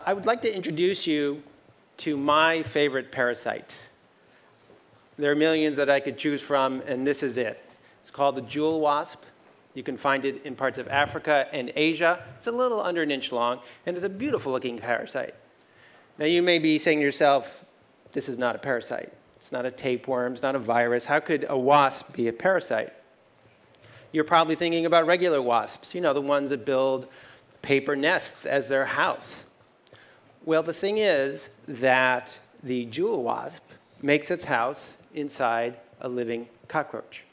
I would like to introduce you to my favorite parasite. There are millions that I could choose from, and this is it. It's called the jewel wasp. You can find it in parts of Africa and Asia. It's a little under an inch long, and it's a beautiful-looking parasite. Now, you may be saying to yourself, this is not a parasite. It's not a tapeworm. It's not a virus. How could a wasp be a parasite? You're probably thinking about regular wasps, you know, the ones that build paper nests as their house. Well, the thing is that the jewel wasp makes its house inside a living cockroach.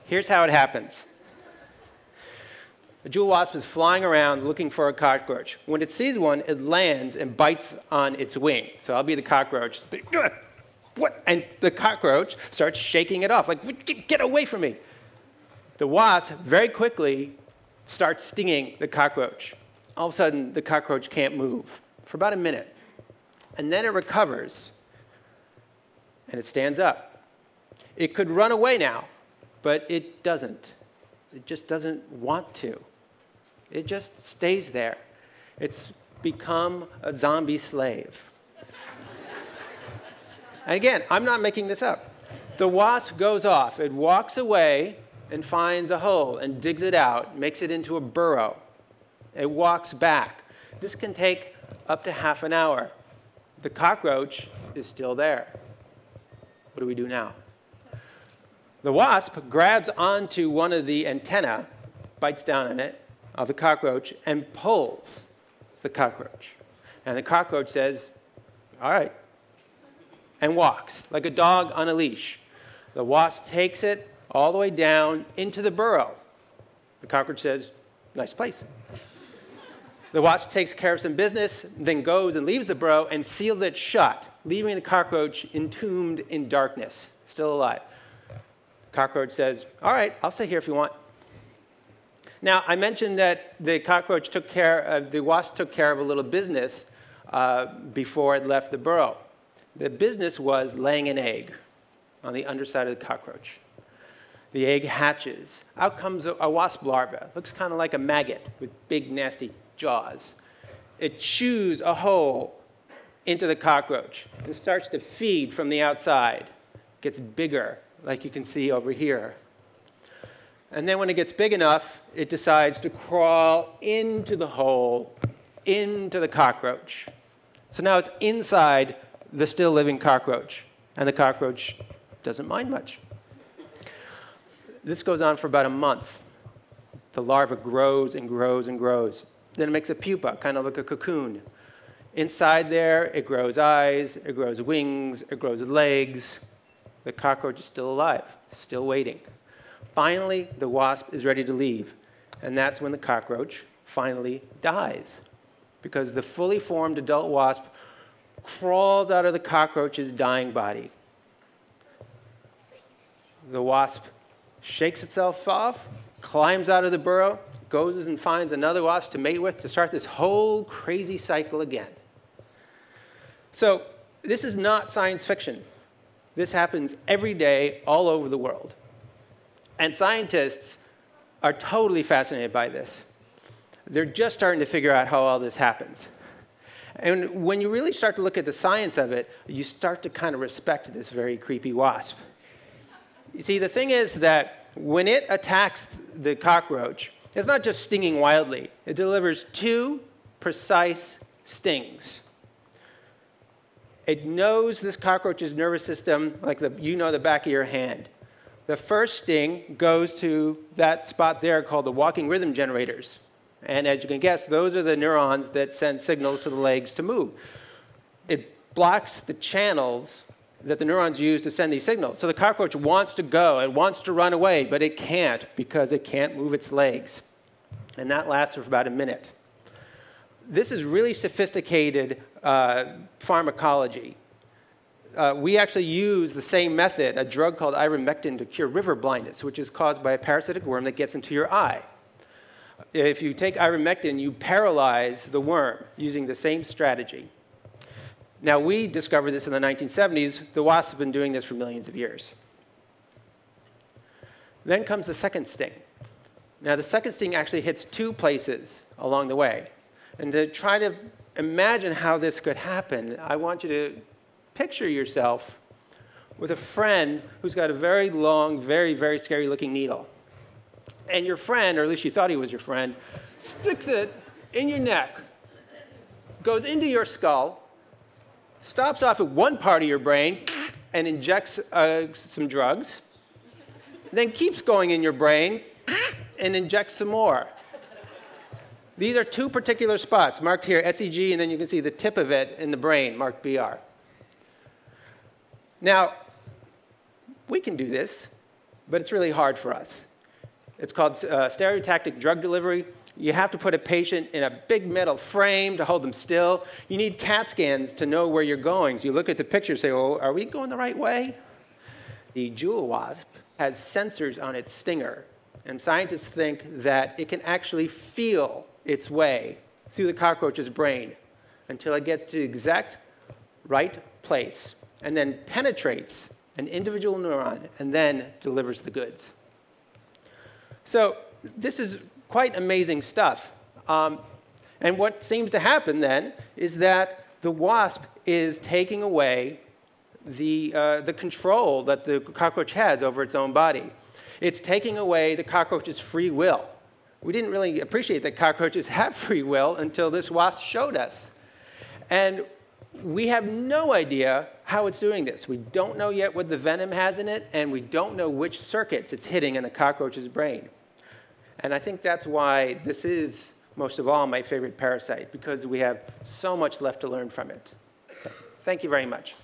Here's how it happens. The jewel wasp is flying around looking for a cockroach. When it sees one, it lands and bites on its wing. So I'll be the cockroach. What? And the cockroach starts shaking it off, like, get away from me. The wasp very quickly starts stinging the cockroach. All of a sudden, the cockroach can't move for about a minute. And then it recovers, and it stands up. It could run away now, but it doesn't. It just doesn't want to. It just stays there. It's become a zombie slave. And again, I'm not making this up. The wasp goes off. It walks away and finds a hole and digs it out, makes it into a burrow. It walks back. This can take up to half an hour. The cockroach is still there. What do we do now? The wasp grabs onto one of the antennae, bites down on it, of the cockroach, and pulls the cockroach. And the cockroach says, all right, and walks like a dog on a leash. The wasp takes it all the way down into the burrow. The cockroach says, nice place. The wasp takes care of some business, then goes and leaves the burrow and seals it shut, leaving the cockroach entombed in darkness, still alive. The cockroach says, all right, I'll stay here if you want. Now, I mentioned that the wasp took care of a little business before it left the burrow. The business was laying an egg on the underside of the cockroach. The egg hatches. Out comes a wasp larva. Looks kind of like a maggot with big, nasty jaws. It chews a hole into the cockroach and starts to feed from the outside. It gets bigger, like you can see over here. And then when it gets big enough, it decides to crawl into the hole, into the cockroach. So now it's inside the still living cockroach, and the cockroach doesn't mind much. This goes on for about a month. The larva grows and grows and grows. Then it makes a pupa, kind of like a cocoon. Inside there, it grows eyes, it grows wings, it grows legs. The cockroach is still alive, still waiting. Finally, the wasp is ready to leave, and that's when the cockroach finally dies, because the fully formed adult wasp crawls out of the cockroach's dying body. The wasp shakes itself off, climbs out of the burrow, goes and finds another wasp to mate with to start this whole crazy cycle again. So this is not science fiction. This happens every day all over the world. And scientists are totally fascinated by this. They're just starting to figure out how all this happens. And when you really start to look at the science of it, you start to kind of respect this very creepy wasp. You see, the thing is that when it attacks the cockroach, it's not just stinging wildly. It delivers 2 precise stings. It knows this cockroach's nervous system like the back of your hand. The first sting goes to that spot there called the walking rhythm generators. And as you can guess, those are the neurons that send signals to the legs to move. It blocks the channels that the neurons use to send these signals. So the cockroach wants to go, it wants to run away, but it can't because it can't move its legs. And that lasts for about a minute. This is really sophisticated pharmacology. We actually use the same method, a drug called ivermectin, to cure river blindness, which is caused by a parasitic worm that gets into your eye. If you take ivermectin, you paralyze the worm using the same strategy. Now, we discovered this in the 1970s. The wasps have been doing this for millions of years. Then comes the second sting. Now, the second sting actually hits 2 places along the way. And to try to imagine how this could happen, I want you to picture yourself with a friend who's got a very long, very, very scary-looking needle. And your friend, or at least you thought he was your friend, sticks it in your neck, goes into your skull, stops off at one part of your brain, and injects some drugs, then keeps going in your brain and injects some more. These are two particular spots, marked here, SEG, and then you can see the tip of it in the brain, marked BR. Now, we can do this, but it's really hard for us. It's called stereotactic drug delivery. You have to put a patient in a big metal frame to hold them still. You need CAT scans to know where you're going. So you look at the picture and say, well, are we going the right way? The jewel wasp has sensors on its stinger, and scientists think that it can actually feel its way through the cockroach's brain until it gets to the exact right place, and then penetrates an individual neuron, and then delivers the goods. So this is quite amazing stuff. And what seems to happen then is that the wasp is taking away the control that the cockroach has over its own body. It's taking away the cockroach's free will. We didn't really appreciate that cockroaches have free will until this wasp showed us. And we have no idea how it's doing this. We don't know yet what the venom has in it, and we don't know which circuits it's hitting in the cockroach's brain. And I think that's why this is, most of all, my favorite parasite, because we have so much left to learn from it. So, thank you very much.